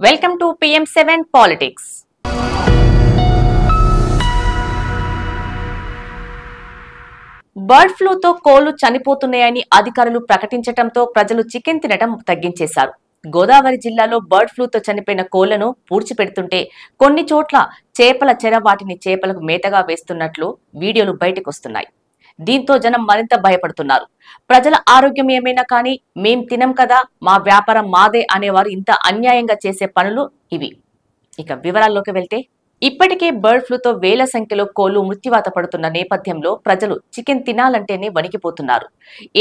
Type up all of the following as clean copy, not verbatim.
Welcome to PM7 Politics. Bird ఫ్లూతో కోళ్లు చనిపోతున్నాయని అధికారులు ప్రకటించడంతో ప్రజలు చికెన్ తినడం తగ్గించేశారు. గోదావరి జిల్లాలో బర్డ్ ఫ్లూతో చనిపోయిన కోళ్లను పూడ్చిపెడుతుంటే కొన్ని చోట్ల చేపల చెర వాటిని చేపలకు మేతగా వేస్తున్నట్లు వీడియోలు బయటకొస్తున్నాయి. దీంతో జనం మరింత భయపడుతున్నారు. ప్రజల ఆరోగ్యం ఏమైనా కానీ మేం తినం కదా, మా వ్యాపారం మాదే అనేవారు ఇంత అన్యాయంగా చేసే పనులు ఇవి. ఇక వివరాల్లోకి వెళ్తే, ఇప్పటికే బర్డ్ ఫ్లూతో వేల సంఖ్యలో కోళ్లు మృత్యువాత పడుతున్న నేపథ్యంలో ప్రజలు చికెన్ తినాలంటేనే వణికిపోతున్నారు.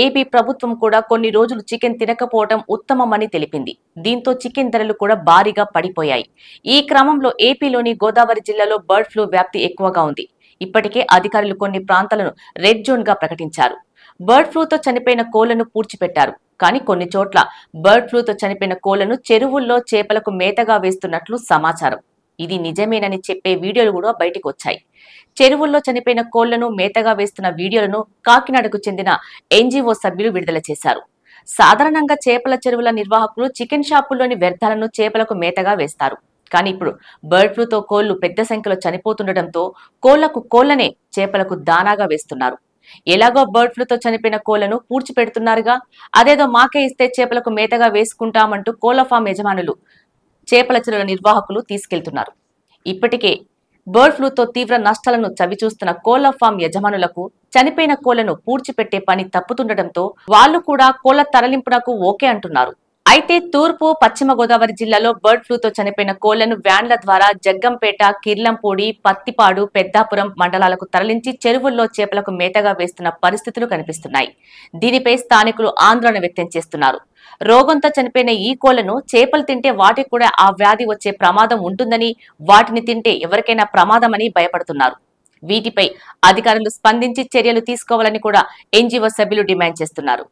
ఏపీ ప్రభుత్వం కూడా కొన్ని రోజులు చికెన్ తినకపోవడం ఉత్తమమని తెలిపింది. దీంతో చికెన్ ధరలు కూడా భారీగా పడిపోయాయి. ఈ క్రమంలో ఏపీలోని గోదావరి జిల్లాలో బర్డ్ ఫ్లూ వ్యాప్తి ఎక్కువగా ఉంది. ఇప్పటికే అధికారులు కొన్ని ప్రాంతాలను రెడ్ జోన్ గా ప్రకటించారు. బర్డ్ ఫ్లూతో చనిపోయిన కోళ్లను పూడ్చిపెట్టారు. కానీ కొన్ని చోట్ల బర్డ్ ఫ్లూతో చనిపోయిన కోళ్లను చెరువుల్లో చేపలకు మేతగా వేస్తున్నట్లు సమాచారం. ఇది నిజమేనని చెప్పే వీడియోలు కూడా బయటకు వచ్చాయి. చెరువుల్లో చనిపోయిన కోళ్లను మేతగా వేస్తున్న వీడియోలను కాకినాడకు చెందిన ఎన్జీఓ సభ్యులు విడుదల చేశారు. సాధారణంగా చేపల చెరువుల నిర్వాహకులు చికెన్ షాపుల్లోని వ్యర్థాలను చేపలకు మేతగా వేస్తారు. కానీ ఇప్పుడు బర్డ్ ఫ్లూతో కోళ్లు పెద్ద సంఖ్యలో చనిపోతుండటంతో కోళ్లనే చేపలకు దానాగా వేస్తున్నారు. ఎలాగో బర్డ్ ఫ్లూతో చనిపోయిన కోళ్లను పూడ్చిపెడుతున్నారుగా, అదేదో మాకే ఇస్తే చేపలకు మేతగా వేసుకుంటామంటూ కోళ్ల ఫామ్ యజమానులు చేపల చెరువుల నిర్వాహకులు తీసుకెళ్తున్నారు. ఇప్పటికే బర్డ్ ఫ్లూతో తీవ్ర నష్టాలను చవిచూస్తున్న కోళ్ల ఫామ్ యజమానులకు చనిపోయిన కోళ్లను పూడ్చిపెట్టే పని తప్పుతుండటంతో వాళ్లు కూడా కోళ్ల తరలింపునకు ఓకే అంటున్నారు. అయితే తూర్పు, పశ్చిమ గోదావరి జిల్లాలో బర్డ్ ఫ్లూతో చనిపోయిన కోళ్లను వ్యాన్ల ద్వారా జగ్గంపేట, కిర్లంపూడి, పత్తిపాడు, పెద్దాపురం మండలాలకు తరలించి చెరువుల్లో చేపలకు మేతగా వేస్తున్న పరిస్థితులు కనిపిస్తున్నాయి. దీనిపై స్థానికులు ఆందోళన వ్యక్తం చేస్తున్నారు. రోగంతో చనిపోయిన ఈ కోళ్లను చేపలు తింటే వాటికి కూడా ఆ వ్యాధి వచ్చే ప్రమాదం ఉంటుందని, వాటిని తింటే ఎవరికైనా ప్రమాదమని భయపడుతున్నారు. వీటిపై అధికారులు స్పందించి చర్యలు తీసుకోవాలని కూడా ఎన్జీఓ సభ్యులు డిమాండ్ చేస్తున్నారు.